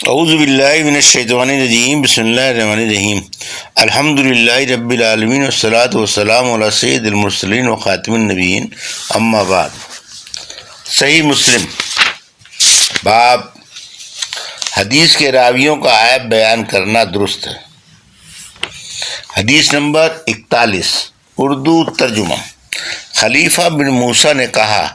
اعوذ باللہ من الشیطان الرجیم، بسم اللہ الرحمن الرحیم۔ الحمد للہ رب العالمین والصلاۃ والسلام علی سید المرسلین و خاتم النبیین، اما بعد۔ صحیح مسلم باب حدیث کے راویوں کا عیب بیان کرنا درست ہے۔ حدیث نمبر 41، اردو ترجمہ۔ خلیفہ بن موسیٰ نے کہا،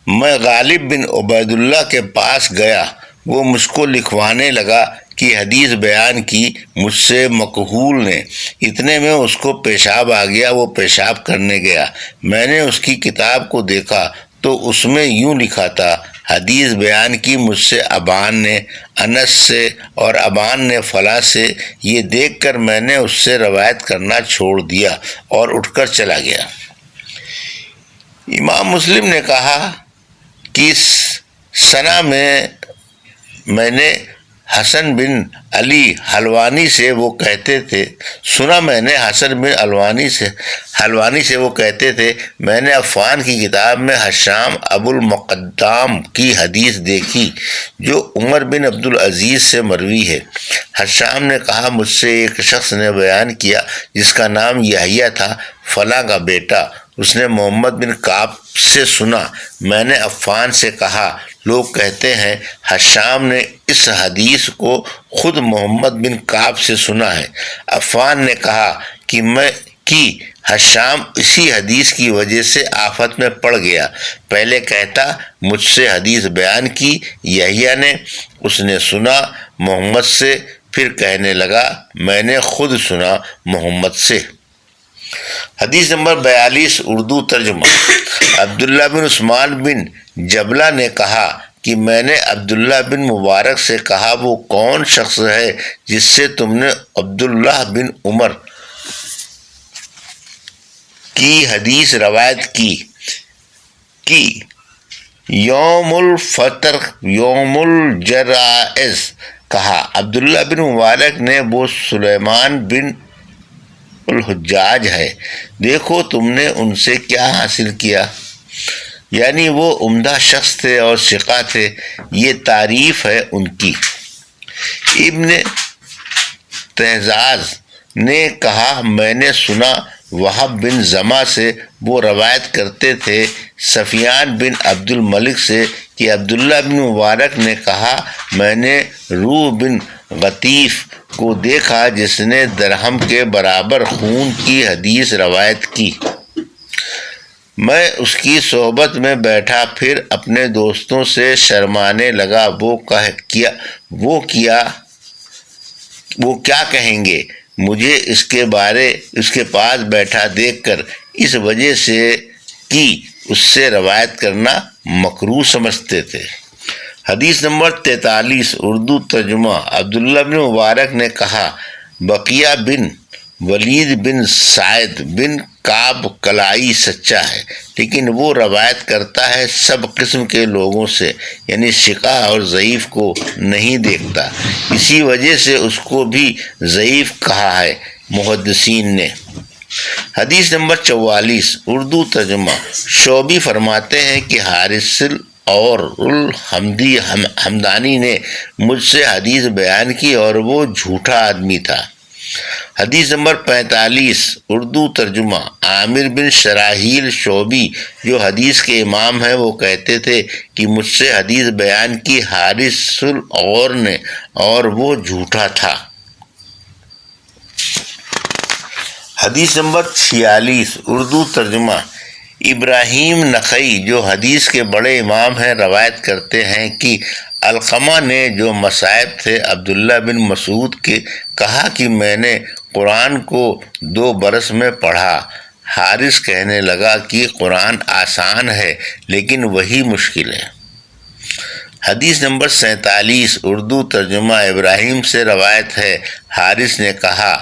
میں غالب بن عبید اللہ کے پاس گیا، وہ مجھ کو لکھوانے لگا کہ حدیث بیان کی مجھ سے مکحول نے۔ اتنے میں اس کو پیشاب آ گیا، وہ پیشاب کرنے گیا۔ میں نے اس کی کتاب کو دیکھا تو اس میں یوں لکھا تھا، حدیث بیان کی مجھ سے ابان نے، انس سے، اور ابان نے فلاں سے۔ یہ دیکھ کر میں نے اس سے روایت کرنا چھوڑ دیا اور اٹھ کر چلا گیا۔ امام مسلم نے کہا کہ سنا میں نے حسن بن علی حلوانی سے وہ کہتے تھے، سنا میں نے حسن بن حلوانی سے وہ کہتے تھے، میں نے عفان کی کتاب میں حشام ابو المقدام کی حدیث دیکھی جو عمر بن عبدالعزیز سے مروی ہے۔ حشام نے کہا، مجھ سے ایک شخص نے بیان کیا جس کا نام یحییٰ تھا، فلاں کا بیٹا، اس نے محمد بن کعب سے سنا۔ میں نے عفان سے کہا، لوگ کہتے ہیں حشام نے اس حدیث کو خود محمد بن کعب سے سنا ہے۔ عفان نے کہا کہ حشام اسی حدیث کی وجہ سے آفت میں پڑ گیا۔ پہلے کہتا مجھ سے حدیث بیان کی یحییٰ نے، اس نے سنا محمد سے، پھر کہنے لگا میں نے خود سنا محمد سے۔ حدیث نمبر 42، اردو ترجمہ۔ عبداللہ بن عثمان بن جبلہ نے کہا کہ میں نے عبداللہ بن مبارک سے کہا، وہ کون شخص ہے جس سے تم نے عبداللہ بن عمر کی حدیث روایت کی یوم الفطر یوم الجرائز؟ کہا، عبداللہ بن مبارک نے، وہ سلیمان بن الحجاج ہے، دیکھو تم نے ان سے کیا حاصل کیا، یعنی وہ عمدہ شخص تھے اور ثقہ تھے، یہ تعریف ہے ان کی۔ ابن تہزاز نے کہا، میں نے سنا وہب بن زمع سے، وہ روایت کرتے تھے سفیان بن عبد الملک سے کہ عبداللہ بن مبارک نے کہا، میں نے روح بن غطیف کو دیکھا جس نے درہم کے برابر خون کی حدیث روایت کی۔ میں اس کی صحبت میں بیٹھا، پھر اپنے دوستوں سے شرمانے لگا، وہ کیا کہیں گے مجھے اس کے پاس بیٹھا دیکھ کر، اس وجہ سے کہ اس سے روایت کرنا مکروہ سمجھتے تھے۔ حدیث نمبر 43، اردو ترجمہ۔ عبداللہ بن مبارک نے کہا، بقیہ بن ولید بن سعد بن کعب کلائی سچا ہے، لیکن وہ روایت کرتا ہے سب قسم کے لوگوں سے، یعنی ثقہ اور ضعیف کو نہیں دیکھتا، اسی وجہ سے اس کو بھی ضعیف کہا ہے محدثین نے۔ حدیث نمبر 44، اردو ترجمہ۔ شعبی فرماتے ہیں کہ حارث اور الحمدانی نے مجھ سے حدیث بیان کی اور وہ جھوٹا آدمی تھا۔ حدیث نمبر 45، اردو ترجمہ۔ عامر بن شراحیل شعبی جو حدیث کے امام ہیں، وہ کہتے تھے کہ مجھ سے حدیث بیان کی حارث اور نے، اور وہ جھوٹا تھا۔ حدیث نمبر 46، اردو ترجمہ۔ ابراہیم نخعی جو حدیث کے بڑے امام ہیں، روایت کرتے ہیں کہ علقمہ نے، جو مصائب تھے عبداللہ بن مسعود کے، کہا کہ میں نے قرآن کو 2 برس میں پڑھا۔ حارث کہنے لگا کہ قرآن آسان ہے لیکن وہی مشکل ہے۔ حدیث نمبر 47، اردو ترجمہ۔ ابراہیم سے روایت ہے، حارث نے کہا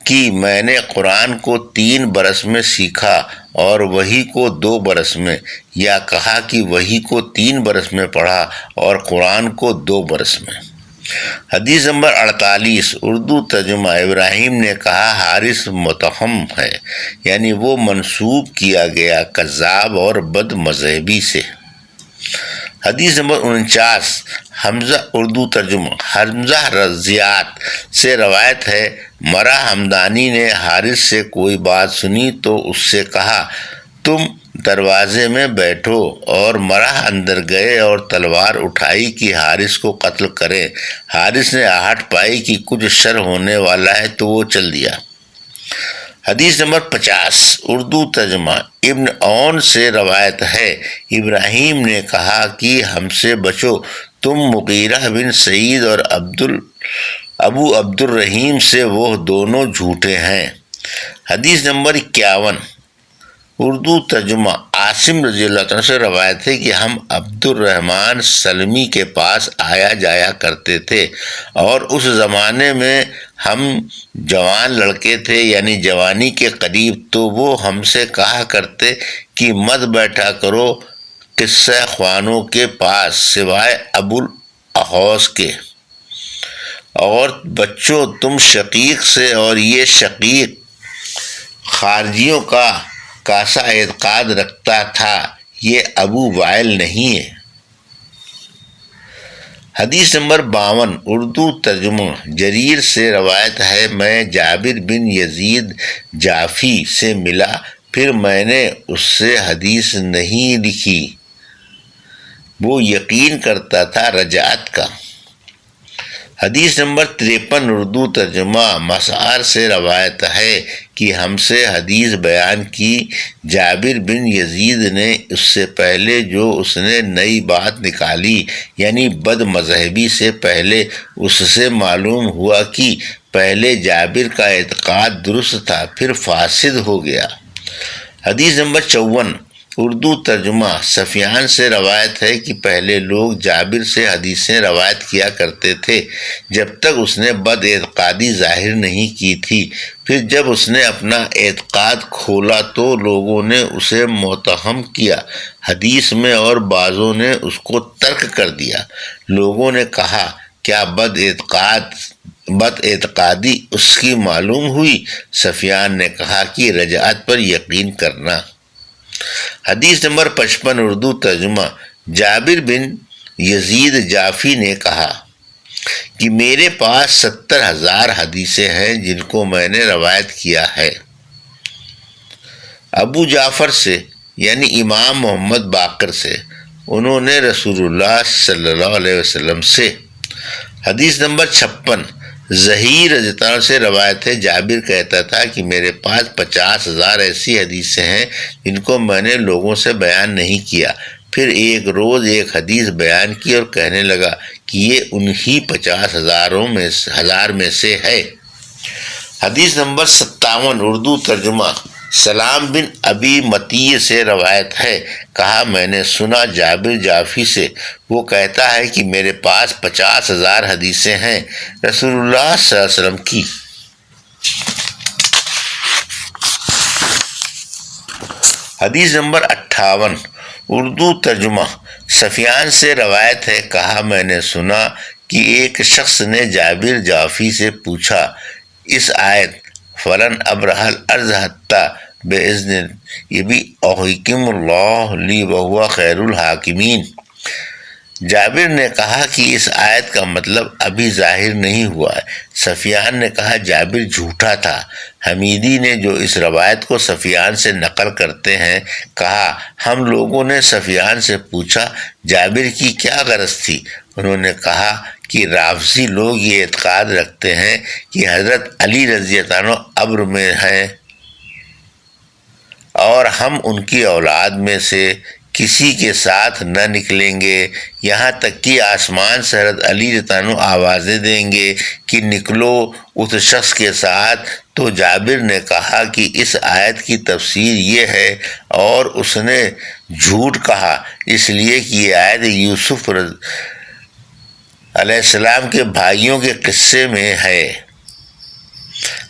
کہ میں نے قرآن کو 3 برس میں سیکھا اور وحی کو 2 برس میں، یا کہا کہ وحی کو 3 برس میں پڑھا اور قرآن کو 2 برس میں۔ حدیث نمبر 48، اردو ترجمہ۔ ابراہیم نے کہا، حارث متہم ہے، یعنی وہ منسوب کیا گیا کذاب اور بد مذہبی سے۔ حدیث نمبر 49، حمزہ اردو ترجمہ حمزہ رضیات سے روایت ہے، مرا ہمدانی نے حارث سے کوئی بات سنی تو اس سے کہا تم دروازے میں بیٹھو، اور مرا اندر گئے اور تلوار اٹھائی کہ حارث کو قتل کریں۔ حارث نے آہٹ پائی کہ کچھ شر ہونے والا ہے تو وہ چل دیا۔ حدیث نمبر 50 اردو ترجمہ ابن عون سے روایت ہے، ابراہیم نے کہا کہ ہم سے بچو، تم مغیرہ بن سعید اور ابو عبد الرحیم سے، وہ دونوں جھوٹے ہیں۔ حدیث نمبر 51 اردو ترجمہ عاصم رضی اللہ عنہ سے روایت ہے کہ ہم عبد الرحمن سلمی کے پاس آیا جایا کرتے تھے، اور اس زمانے میں ہم جوان لڑکے تھے، یعنی جوانی کے قریب، تو وہ ہم سے کہا کرتے کہ مت بیٹھا کرو قصہ خوانوں کے پاس سوائے ابو الاحوص کے، اور بچوں تم شقیق سے، اور یہ شقیق خارجیوں کا کاسا اعتقاد رکھتا تھا، یہ ابو وائل نہیں ہے۔ حدیث نمبر 52 اردو ترجمہ جریر سے روایت ہے، میں جابر بن یزید جعفی سے ملا، پھر میں نے اس سے حدیث نہیں لکھی، وہ یقین کرتا تھا رجعت کا۔ حدیث نمبر 53 اردو ترجمہ مسعر سے روایت ہے کہ ہم سے حدیث بیان کی جابر بن یزید نے، اس سے پہلے جو اس نے نئی بات نکالی، یعنی بد مذہبی سے پہلے اس سے معلوم ہوا کہ پہلے جابر کا اعتقاد درست تھا، پھر فاسد ہو گیا۔ حدیث نمبر 54 اردو ترجمہ سفیان سے روایت ہے کہ پہلے لوگ جابر سے حدیثیں روایت کیا کرتے تھے جب تک اس نے بد اعتقادی ظاہر نہیں کی تھی، پھر جب اس نے اپنا اعتقاد کھولا تو لوگوں نے اسے متہم کیا حدیث میں، اور بعضوں نے اس کو ترک کر دیا۔ لوگوں نے کہا کیا بد اعتقادی اس کی معلوم ہوئی؟ سفیان نے کہا کہ رجعت پر یقین کرنا۔ حدیث نمبر 55 اردو ترجمہ جابر بن یزید جعفی نے کہا کہ میرے پاس 70,000 حدیثیں ہیں جن کو میں نے روایت کیا ہے۔ ابو جعفر سے، یعنی امام محمد باقر سے، انہوں نے رسول اللہ صلی اللہ علیہ وسلم سے۔ حدیث نمبر 56 ظہیر رضی اللہ عنہ سے روایت ہے، جابر کہتا تھا کہ میرے پاس 50,000 ایسی حدیثیں ہیں جن کو میں نے لوگوں سے بیان نہیں کیا، پھر ایک روز ایک حدیث بیان کی اور کہنے لگا کہ یہ انہی 50,000 میں سے ہے۔ حدیث نمبر 57 اردو ترجمہ سلام بن ابی مطیع سے روایت ہے، کہا میں نے سنا جابر جعفی سے، وہ کہتا ہے کہ میرے پاس 50,000 حدیثیں ہیں رسول اللہ صلی اللہ علیہ وسلم کی۔ حدیث نمبر 58 اردو ترجمہ سفیان سے روایت ہے، کہا میں نے سنا کہ ایک شخص نے جابر جعفی سے پوچھا، اس آیت فلن ابرح الارض حتی باذن یہ بھی احکم اللہ لی وہو خیر الحاکمین۔ جابر نے کہا کہ اس آیت کا مطلب ابھی ظاہر نہیں ہوا ہے۔ سفیان نے کہا جابر جھوٹا تھا۔ حمیدی نے، جو اس روایت کو سفیان سے نقل کرتے ہیں، کہا ہم لوگوں نے سفیان سے پوچھا جابر کی کیا غرض تھی؟ انہوں نے کہا کہ رافضی لوگ یہ اعتقاد رکھتے ہیں کہ حضرت علی رضی اللہ عنہ ابر میں ہیں، اور ہم ان کی اولاد میں سے کسی کے ساتھ نہ نکلیں گے، یہاں تک کہ آسمان سے حضرت علی رضی اللہ عنہ آوازیں دیں گے کہ نکلو اس شخص کے ساتھ۔ تو جابر نے کہا کہ اس آیت کی تفسیر یہ ہے، اور اس نے جھوٹ کہا اس لیے کہ یہ آیت یوسف علیہ السلام کے بھائیوں کے قصے میں ہے۔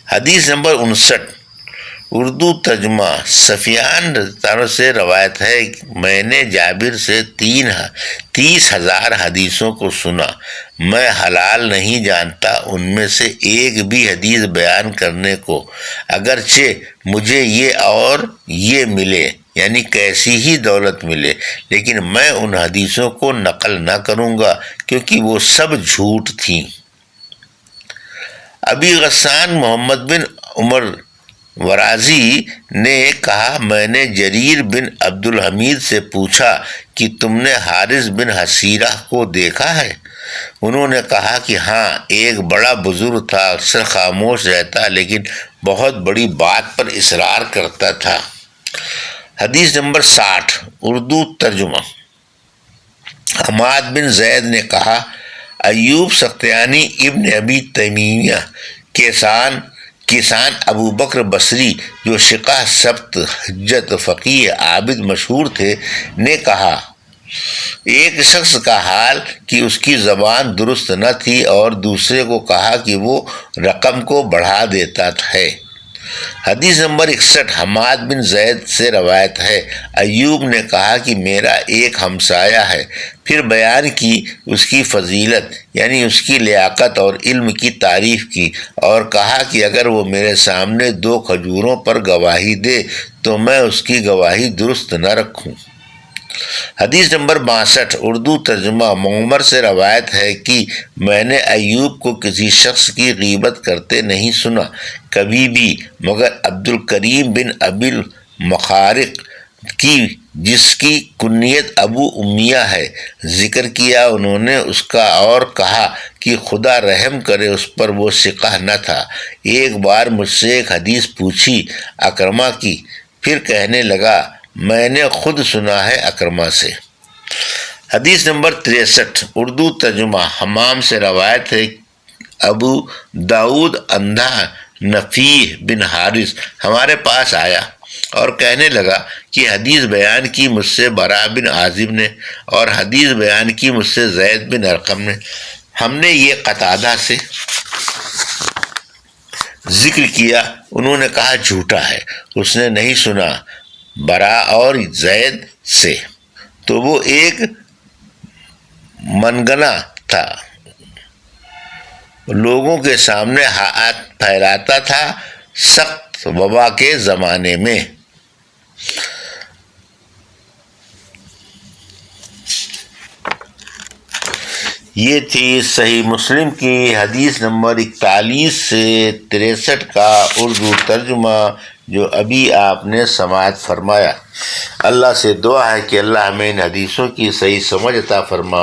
حدیث نمبر 59 اردو ترجمہ سفیان سے روایت ہے، میں نے جابر سے 30,000 حدیثوں کو سنا، میں حلال نہیں جانتا ان میں سے ایک بھی حدیث بیان کرنے کو، اگرچہ مجھے یہ اور یہ ملے، یعنی کیسی ہی دولت ملے، لیکن میں ان حدیثوں کو نقل نہ کروں گا کیونکہ وہ سب جھوٹ تھیں۔ ابی غسان محمد بن عمر ورازی نے کہا، میں نے جریر بن عبد الحمید سے پوچھا کہ تم نے حارث بن حسیرہ کو دیکھا ہے؟ انہوں نے کہا کہ ہاں، ایک بڑا بزرگ تھا، اکثر خاموش رہتا لیکن بہت بڑی بات پر اصرار کرتا تھا۔ حدیث نمبر 60 اردو ترجمہ۔ حماد بن زید نے کہا، ایوب سختیانی ابن ابی تیمیہ کسان ابو بکر بصری جو شقہ سبت حجت فقیہ عابد مشہور تھے نے کہا، ایک شخص کا حال کہ اس کی زبان درست نہ تھی اور دوسرے کو کہا کہ وہ رقم کو بڑھا دیتا ہے۔ حدیث نمبر 61 حماد بن زید سے روایت ہے، ایوب نے کہا کہ میرا ایک ہمسایہ ہے، پھر بیان کی اس کی فضیلت یعنی اس کی لیاقت اور علم کی تعریف کی، اور کہا کہ اگر وہ میرے سامنے 2 کھجوروں پر گواہی دے تو میں اس کی گواہی درست نہ رکھوں۔ حدیث نمبر 62 اردو ترجمہ۔ معمر سے روایت ہے کہ میں نے ایوب کو کسی شخص کی غیبت کرتے نہیں سنا کبھی بھی، مگر عبد الکریم بن ابی المخارق کی، جس کی کنیت ابو امیہ ہے، ذکر کیا۔ انہوں نے اس کا اور کہا کہ خدا رحم کرے اس پر، وہ ثقہ نہ تھا۔ ایک بار مجھ سے ایک حدیث پوچھی اکرمہ کی، پھر کہنے لگا، میں نے خود سنا ہے اکرمہ سے۔ حدیث نمبر 63 اردو ترجمہ۔ حمام سے روایت ہے، ابو داؤد اندھا نفیح بن حارث ہمارے پاس آیا اور کہنے لگا کہ حدیث بیان کی مجھ سے براء بن عازب نے، اور حدیث بیان کی مجھ سے زید بن ارقم نے۔ ہم نے یہ قتادہ سے ذکر کیا، انہوں نے کہا جھوٹا ہے، اس نے نہیں سنا براء اور زید سے۔ تو وہ ایک منگنا تھا، لوگوں کے سامنے ہاتھ پھیلاتا تھا سخت وبا کے زمانے میں۔ یہ تھی صحیح مسلم کی حدیث نمبر 41 سے 63 کا اردو ترجمہ جو ابھی آپ نے سماعت فرمایا۔ اللہ سے دعا ہے کہ اللہ ہمیں ان حدیثوں کی صحیح سمجھ عطا فرما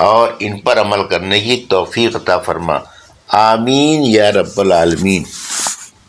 اور ان پر عمل کرنے کی توفیق عطا فرما، آمین یا رب العالمین۔